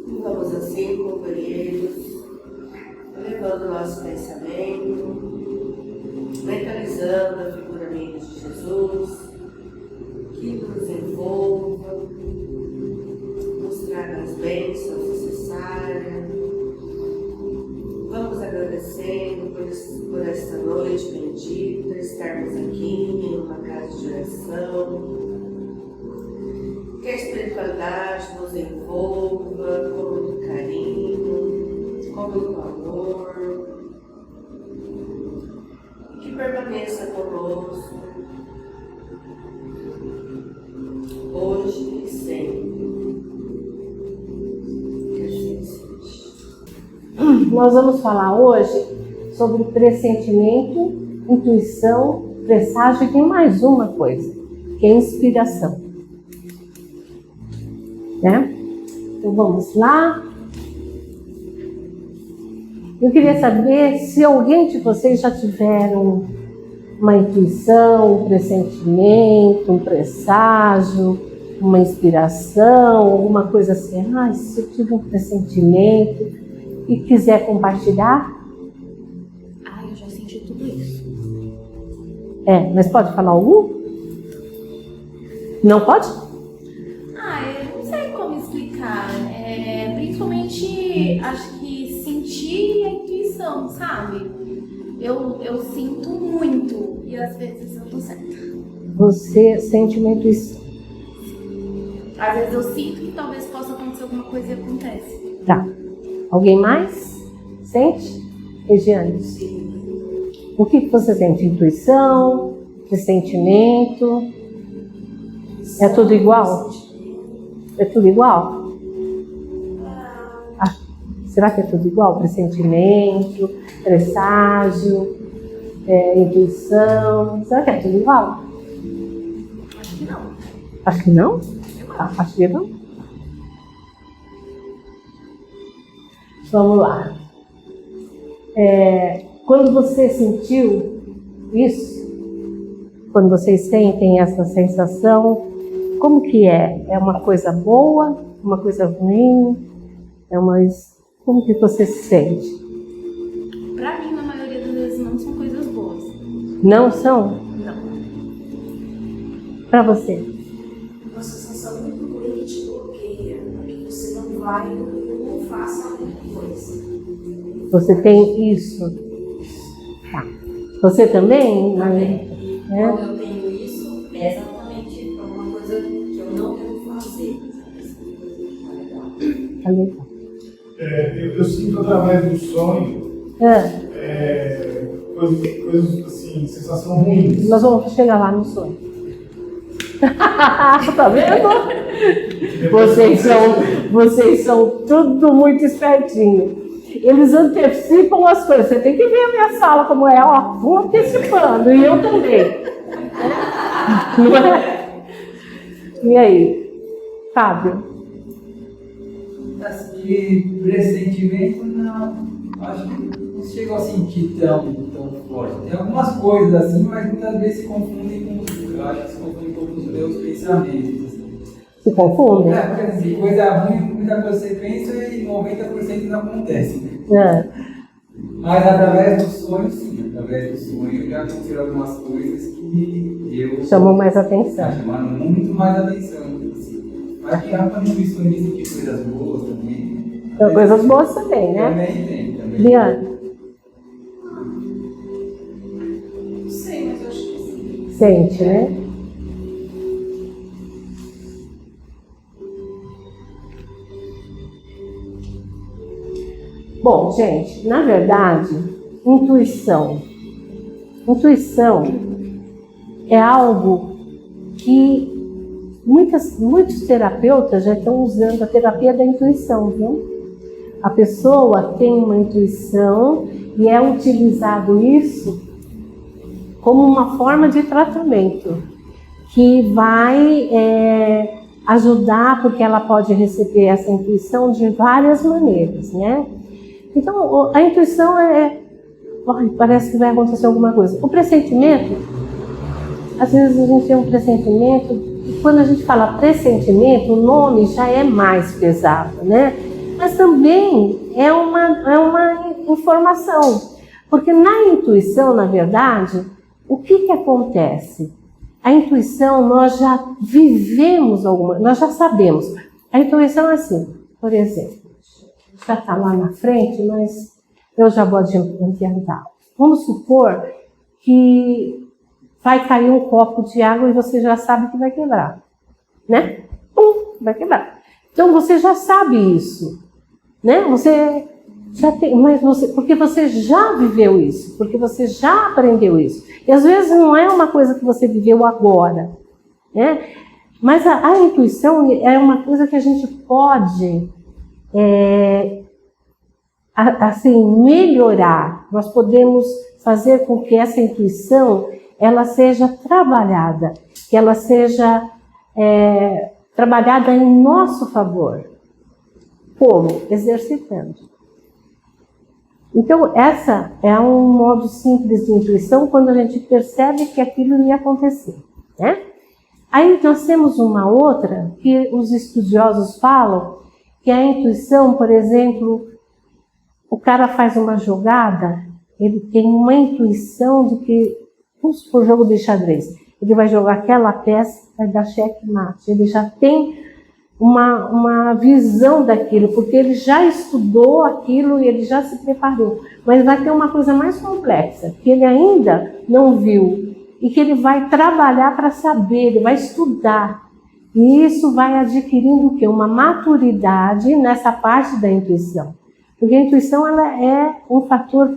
Vamos assim, companheiros, levando o nosso pensamento, mentalizando a figura amiga de Jesus, que nos envolva, nos traga as bênçãos necessárias. Vamos agradecendo por esta noite bendita, estarmos aqui em uma casa de oração. Que a espiritualidade nos envolva com muito carinho, com muito amor, e que permaneça conosco, hoje e sempre. Que assim seja. Nós vamos falar hoje sobre pressentimento, intuição, presságio e tem mais uma coisa, que é inspiração. Né? Então vamos lá. Eu queria saber se alguém de vocês já tiveram uma intuição, um pressentimento, um presságio, uma inspiração, alguma coisa assim. Se eu tive um pressentimento e quiser compartilhar. Eu já senti tudo isso. Mas pode falar algum? Não pode? Eu não sei como explicar. Principalmente, acho que sentir a intuição, sabe? Eu sinto muito e às vezes eu tô certa. Você sente uma intuição? Às vezes eu sinto que talvez possa acontecer alguma coisa e acontece. Tá. Alguém mais? Sente? Regiane? O que você sente? Intuição? Pressentimento? É tudo igual? É tudo igual? Será que é tudo igual? Pressentimento, presságio, intuição. Será que é tudo igual? Acho que não. Acho que não? Acho que não. Vamos lá. Quando você sentiu isso, quando vocês sentem essa sensação, como que é? É uma coisa boa? Uma coisa ruim? Como que você se sente? Pra mim, na maioria das vezes, não são coisas boas. Não são? Não. Pra você? Uma sensação muito ruim que te bloqueia, que você não vai ou não faça alguma coisa. Você tem isso? Tá. Você também? Quando eu tenho isso, é exatamente uma coisa que eu não devo fazer. Tá legal. Eu sinto através do sonho coisas assim, sensação ruim. Nós vamos chegar lá no sonho. Tá vendo? Vocês são tudo muito espertinho. Eles antecipam as coisas. Você tem que ver a minha sala como é, ó. Vou antecipando. E eu também. Não é? E aí, Fábio? Assim, de pressentimento, não. Acho que não chego a sentir tão forte. Tem algumas coisas assim, mas muitas vezes se confundem com os meus pensamentos. Assim. Se confundem? Porque assim, coisa ruim, muita coisa você pensa e 90% não acontece. Né? Mas através do sonho, sim. Através do sonho já aconteceram algumas coisas que chamam mais atenção. Chamaram muito mais atenção. Assim. Mas que já quando eu sonho de coisas boas também. Então, coisas boas também, né? Também tem. Liane? Não sei, mas eu acho que sim. Sente, né? Bom, gente, na verdade, intuição é algo que muitos terapeutas já estão usando a terapia da intuição, viu? A pessoa tem uma intuição e é utilizado isso como uma forma de tratamento que vai ajudar, porque ela pode receber essa intuição de várias maneiras, né? Então, a intuição parece que vai acontecer alguma coisa. O pressentimento, às vezes a gente tem um pressentimento, e quando a gente fala pressentimento, o nome já é mais pesado, né? mas também é uma informação. Porque na intuição, na verdade, o que acontece? A intuição, nós já vivemos nós já sabemos. A intuição é assim, por exemplo, já está lá na frente, mas eu já vou adiantar. Vamos supor que vai cair um copo de água e você já sabe que vai quebrar, né? Vai quebrar. Então você já sabe isso, né? Você já tem, porque você já viveu isso, porque você já aprendeu isso. E às vezes não é uma coisa que você viveu agora, né? Mas a intuição é uma coisa que a gente pode assim, melhorar. Nós podemos fazer com que essa intuição ela seja trabalhada, que ela seja trabalhada em nosso favor. Como? Exercitando. Então, essa é um modo simples de intuição quando a gente percebe que aquilo ia acontecer, né? Aí nós temos uma outra que os estudiosos falam, que é a intuição, por exemplo, o cara faz uma jogada, ele tem uma intuição de que, vamos supor, o jogo de xadrez, ele vai jogar aquela peça, vai dar checkmate, ele já tem uma visão daquilo, porque ele já estudou aquilo e ele já se preparou. Mas vai ter uma coisa mais complexa, que ele ainda não viu, e que ele vai trabalhar para saber, ele vai estudar. E isso vai adquirindo o quê? Uma maturidade nessa parte da intuição. Porque a intuição ela é um fator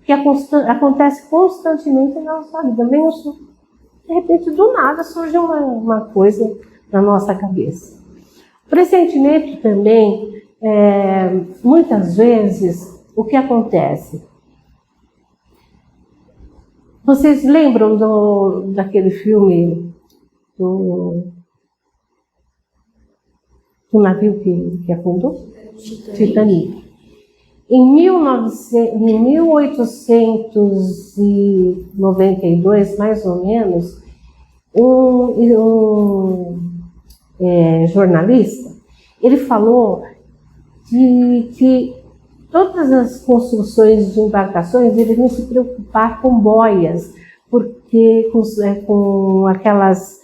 que acontece constantemente na nossa vida. De repente, do nada, surge uma coisa na nossa cabeça. O pressentimento também, muitas vezes, o que acontece? Vocês lembram daquele filme do navio que afundou? Titanic. Em 1892, mais ou menos, jornalista, ele falou que todas as construções de embarcações deveriam se preocupar com boias, porque com aquelas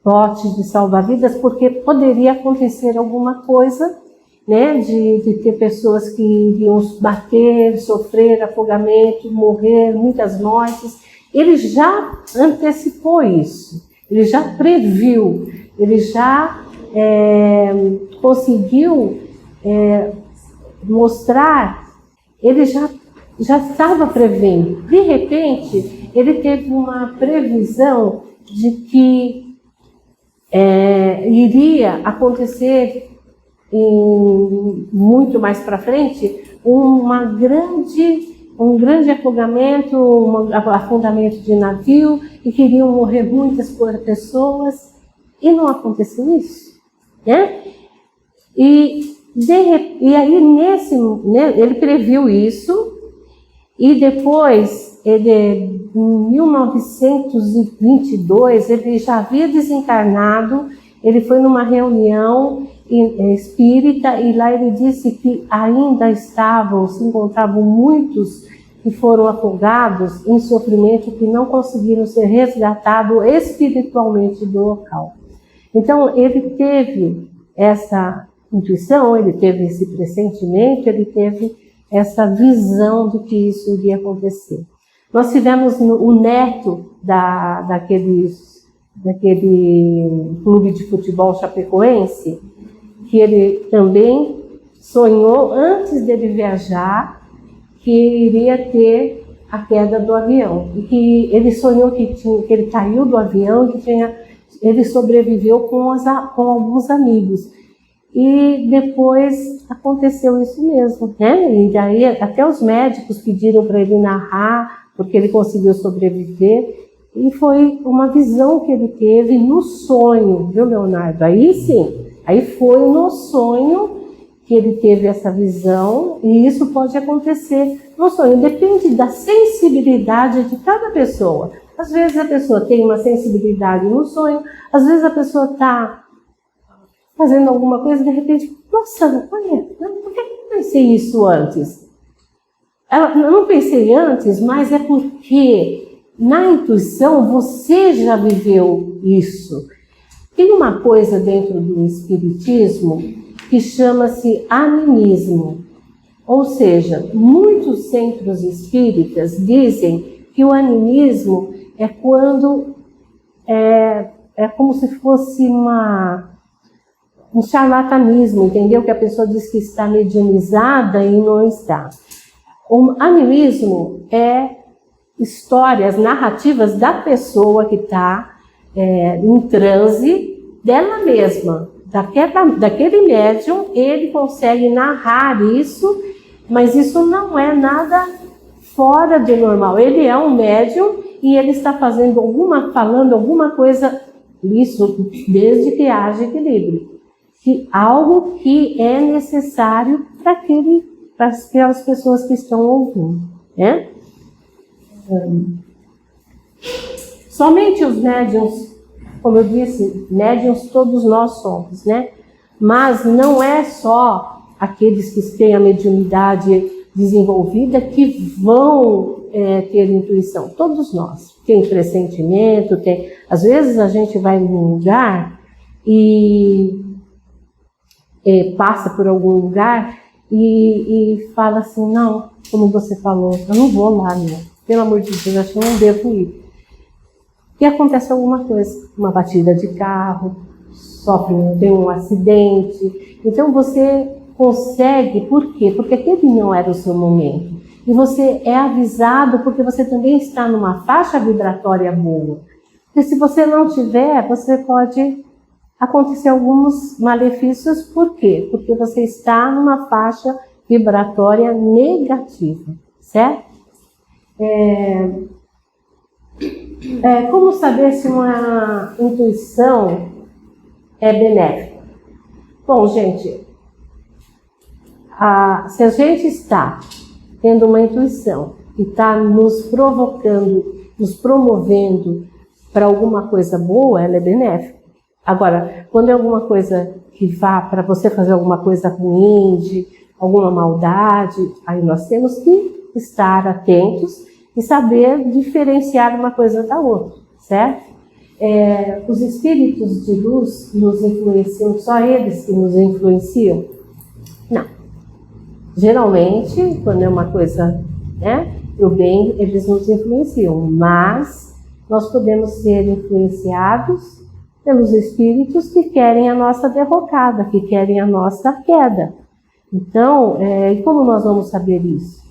botes de salva-vidas, porque poderia acontecer alguma coisa, né, de ter pessoas que iriam bater, sofrer afogamento, morrer, muitas mortes. Ele já antecipou isso, ele já previu, ele já conseguiu mostrar, ele já estava prevendo. De repente, ele teve uma previsão de que iria acontecer muito mais para frente um grande afogamento, afundamento de navio, e que iriam morrer muitas pessoas, e não aconteceu isso, né? E aí ele previu isso, e depois, em 1922, ele já havia desencarnado, ele foi numa reunião espírita, e lá ele disse que ainda se encontravam muitos que foram afogados em sofrimento, que não conseguiram ser resgatados espiritualmente do local. Então, ele teve essa intuição, ele teve esse pressentimento, ele teve essa visão de que isso iria acontecer. Nós tivemos o neto daquele clube de futebol chapecoense, que ele também sonhou, antes dele viajar, que iria ter a queda do avião. E que ele sonhou que ele caiu do avião, ele sobreviveu com alguns amigos. E depois aconteceu isso mesmo, né? E daí até os médicos pediram para ele narrar, porque ele conseguiu sobreviver. E foi uma visão que ele teve no sonho, viu, Leonardo? Aí sim, aí foi no sonho que ele teve essa visão, e isso pode acontecer no sonho. Depende da sensibilidade de cada pessoa. Às vezes a pessoa tem uma sensibilidade no sonho, às vezes a pessoa está fazendo alguma coisa, de repente, nossa, olha, por que eu não pensei isso antes? Eu não pensei antes, mas é porque na intuição você já viveu isso. Tem uma coisa dentro do espiritismo que chama-se animismo. Ou seja, muitos centros espíritas dizem que o animismo é quando é como se fosse um charlatanismo, entendeu? Que a pessoa diz que está mediunizada e não está. O animismo é histórias, narrativas da pessoa que está em transe, dela mesma. Daquele médium, ele consegue narrar isso, mas isso não é nada fora de normal. Ele é um médium e ele está falando alguma coisa, isso desde que haja equilíbrio. Algo que é necessário para aquelas pessoas que estão ouvindo, né? Somente os médiuns, como eu disse, médiuns todos nós somos, né? Mas não é só aqueles que têm a mediunidade desenvolvida que vão ter intuição. Todos nós. Tem pressentimento, tem... Às vezes a gente vai num lugar e passa por algum lugar e fala assim, não, como você falou, eu não vou lá, não. Pelo amor de Deus, acho que eu não devo ir. E acontece alguma coisa, uma batida de carro, tem um acidente. Então você consegue, por quê? Porque aquele não era o seu momento. E você é avisado porque você também está numa faixa vibratória boa. Porque se você não tiver, você pode acontecer alguns malefícios. Por quê? Porque você está numa faixa vibratória negativa, certo? Como saber se uma intuição é benéfica? Bom, gente, se a gente está tendo uma intuição e está nos provocando, nos promovendo para alguma coisa boa, ela é benéfica. Agora, quando é alguma coisa que vá para você fazer alguma coisa ruim, alguma maldade, aí nós temos que estar atentos e saber diferenciar uma coisa da outra, certo? Os espíritos de luz nos influenciam, só eles que nos influenciam? Não. Geralmente, quando é uma coisa, pro bem, eles nos influenciam, mas nós podemos ser influenciados pelos espíritos que querem a nossa derrocada, que querem a nossa queda. Então, e como nós vamos saber isso?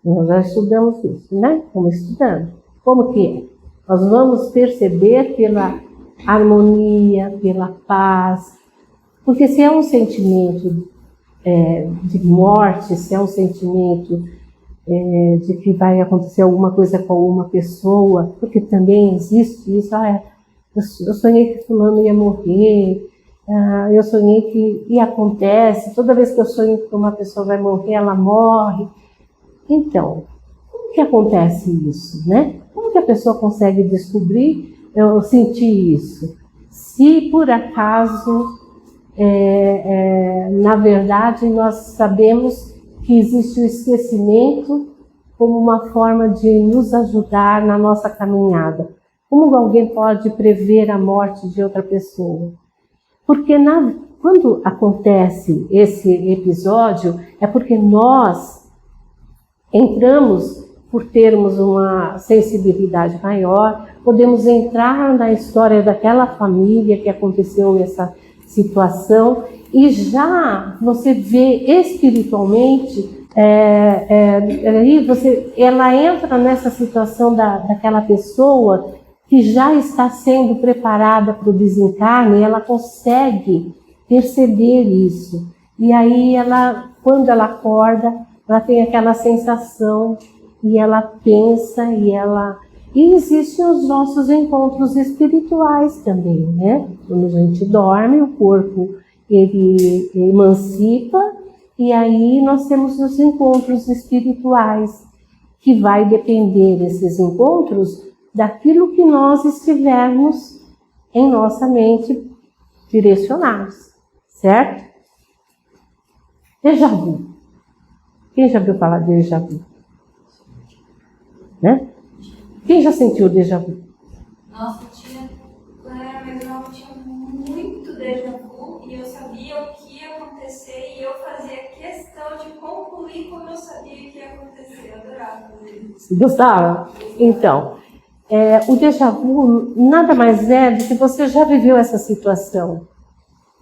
Nós já estudamos isso, né? Como estudando. Como que é? Nós vamos perceber pela harmonia, pela paz. Porque se é um sentimento de morte, se é um sentimento de que vai acontecer alguma coisa com alguma pessoa, porque também existe isso, eu sonhei que fulano ia morrer, eu sonhei que... E acontece, toda vez que eu sonho que uma pessoa vai morrer, ela morre. Então, como que acontece isso, né? Como que a pessoa consegue descobrir, eu senti isso? Se por acaso, na verdade, nós sabemos que existe o esquecimento como uma forma de nos ajudar na nossa caminhada. Como alguém pode prever a morte de outra pessoa? Porque quando acontece esse episódio, é porque nós entramos, por termos uma sensibilidade maior, podemos entrar na história daquela família que aconteceu essa situação e já você vê espiritualmente, ela entra nessa situação daquela pessoa que já está sendo preparada para o desencarne, ela consegue perceber isso. E aí, quando ela acorda, ela tem aquela sensação e ela pensa E existem os nossos encontros espirituais também, né? Quando a gente dorme, o corpo ele emancipa e aí nós temos os encontros espirituais, que vai depender desses encontros daquilo que nós estivermos em nossa mente direcionados, certo? Déjà vu. Quem já viu falar de déjà vu? Né? Quem já sentiu déjà vu? Nossa, quando eu era mais nova, eu tinha muito déjà vu e eu sabia o que ia acontecer e eu fazia questão de concluir como eu sabia que ia acontecer. Eu adorava fazer isso. Gostava? Então, o déjà vu nada mais é do que você já viveu essa situação,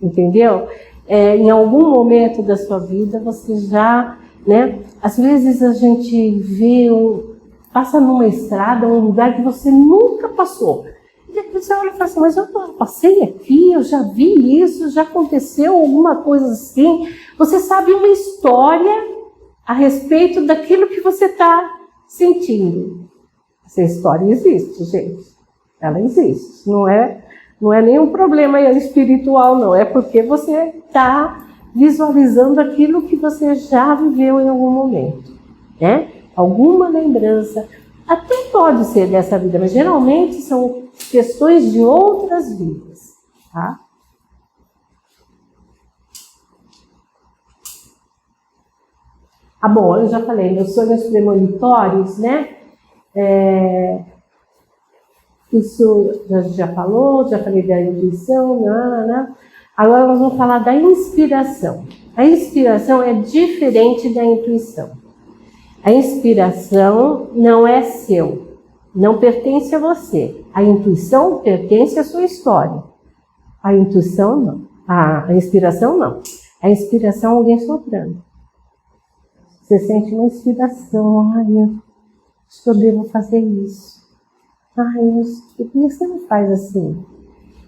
entendeu? Em algum momento da sua vida você já, né? Às vezes a gente passa numa estrada, um lugar que você nunca passou. E depois você olha e fala assim, mas eu passei aqui, eu já vi isso, já aconteceu alguma coisa assim. Você sabe uma história a respeito daquilo que você está sentindo. Essa história existe, gente. Ela existe. Não é nenhum problema espiritual, não. É porque você está visualizando aquilo que você já viveu em algum momento, né? Alguma lembrança. Até pode ser dessa vida, mas geralmente são questões de outras vidas, tá? Bom, eu já falei, meus sonhos premonitórios, né? Isso a gente já falou, já falei da intuição, né? Agora nós vamos falar da inspiração. A inspiração é diferente da intuição. A inspiração não é seu, não pertence a você. A intuição pertence à sua história. A intuição não. A inspiração não. A inspiração é alguém soprando. Você sente uma inspiração, acho que eu devo fazer isso. Por que você não faz assim?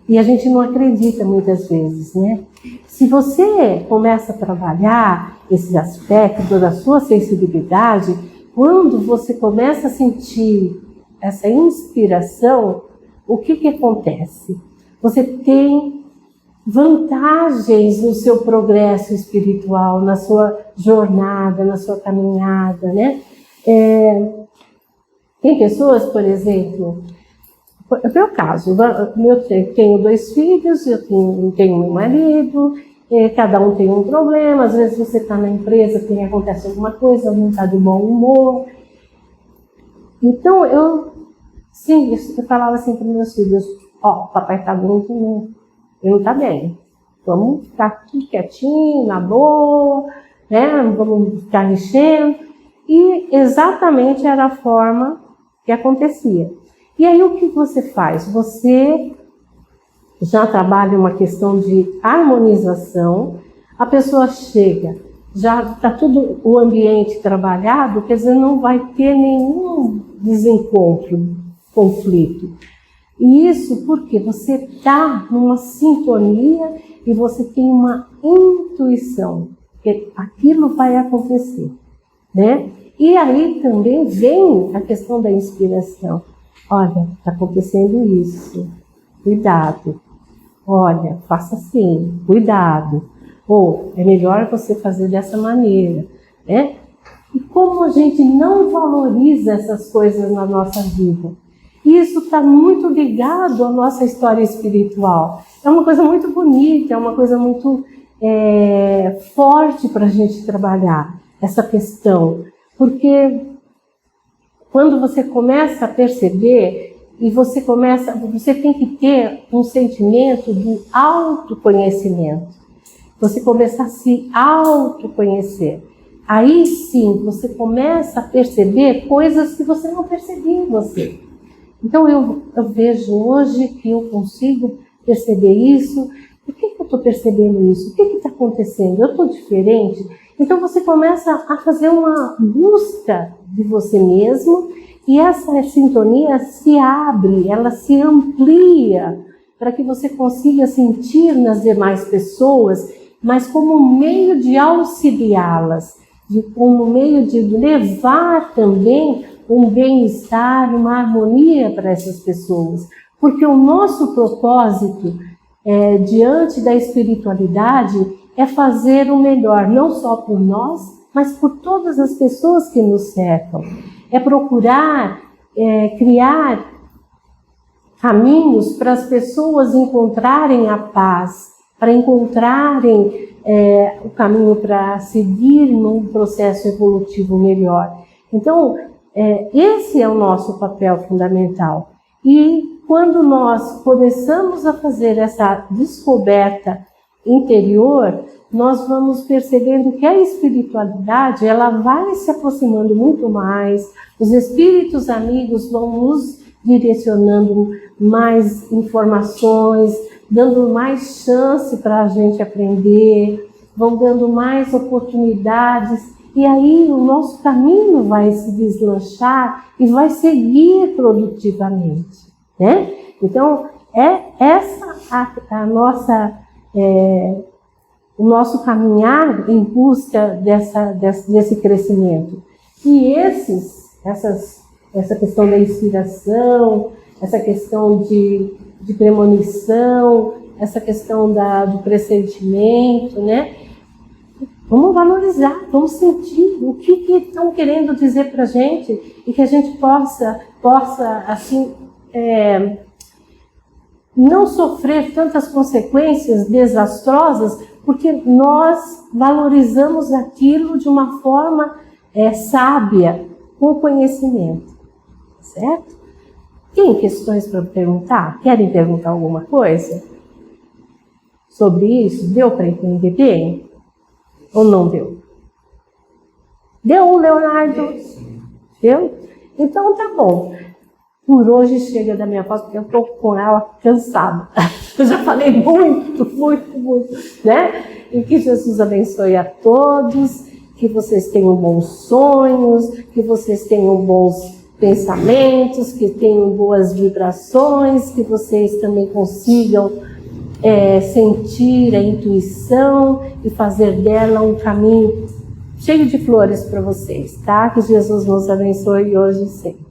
E a gente não acredita muitas vezes, né? Se você começa a trabalhar esse aspecto da sua sensibilidade, quando você começa a sentir essa inspiração, o que acontece? Você tem vantagens no seu progresso espiritual, na sua jornada, na sua caminhada, né? Tem pessoas, por exemplo, é o meu caso, eu tenho 2 filhos, eu tenho meu marido, cada um tem um problema, às vezes você está na empresa, acontece alguma coisa, não está de bom humor. Então eu falava assim para os meus filhos, papai está muito, ele não está bem, vamos ficar aqui quietinho, na boa, né? Vamos ficar mexendo. E exatamente era a forma que acontecia. E aí o que você faz? Você já trabalha uma questão de harmonização, a pessoa chega, já está tudo o ambiente trabalhado, quer dizer, não vai ter nenhum desencontro, conflito. E isso porque você está numa sintonia e você tem uma intuição, que aquilo vai acontecer, né? E aí também vem a questão da inspiração. Olha, está acontecendo isso, cuidado. Olha, faça assim, cuidado. Ou é melhor você fazer dessa maneira, né? E como a gente não valoriza essas coisas na nossa vida? Isso está muito ligado à nossa história espiritual. É uma coisa muito bonita, é uma coisa muito forte para a gente trabalhar, essa questão. Porque quando você começa a perceber, e você tem que ter um sentimento de autoconhecimento. Você começa a se autoconhecer. Aí sim, você começa a perceber coisas que você não percebia em você. Então eu vejo hoje que eu consigo perceber isso. Por que eu estou percebendo isso? O que está acontecendo? Eu estou diferente? Então você começa a fazer uma busca de você mesmo e essa sintonia se abre, ela se amplia para que você consiga sentir nas demais pessoas, mas como meio de auxiliá-las, como meio de levar também um bem-estar, uma harmonia para essas pessoas. Porque o nosso propósito diante da espiritualidade é fazer o melhor, não só por nós, mas por todas as pessoas que nos cercam. É procurar criar caminhos para as pessoas encontrarem a paz, para encontrarem o caminho para seguir num processo evolutivo melhor. Então, esse é o nosso papel fundamental. E quando nós começamos a fazer essa descoberta interior, nós vamos percebendo que a espiritualidade ela vai se aproximando muito mais, os espíritos amigos vão nos direcionando mais informações, dando mais chance para a gente aprender, vão dando mais oportunidades, e aí o nosso caminho vai se deslanchar e vai seguir produtivamente, né? Então, é essa a nossa, o nosso caminhar em busca desse crescimento. E essa questão da inspiração, essa questão de premonição, essa questão do pressentimento, né? Vamos valorizar, vamos sentir o que estão querendo dizer para a gente e que a gente possa assim, não sofrer tantas consequências desastrosas, porque nós valorizamos aquilo de uma forma sábia, com conhecimento, certo? Tem questões para perguntar? Querem perguntar alguma coisa sobre isso? Deu para entender bem? Ou não deu? Deu, Leonardo? Deu? Então tá bom. Por hoje chega da minha voz, porque eu estou com ela cansada. Eu já falei muito, né? E que Jesus abençoe a todos, que vocês tenham bons sonhos, que vocês tenham bons pensamentos, que tenham boas vibrações, que vocês também consigam sentir a intuição e fazer dela um caminho cheio de flores para vocês, tá? Que Jesus nos abençoe hoje e sempre.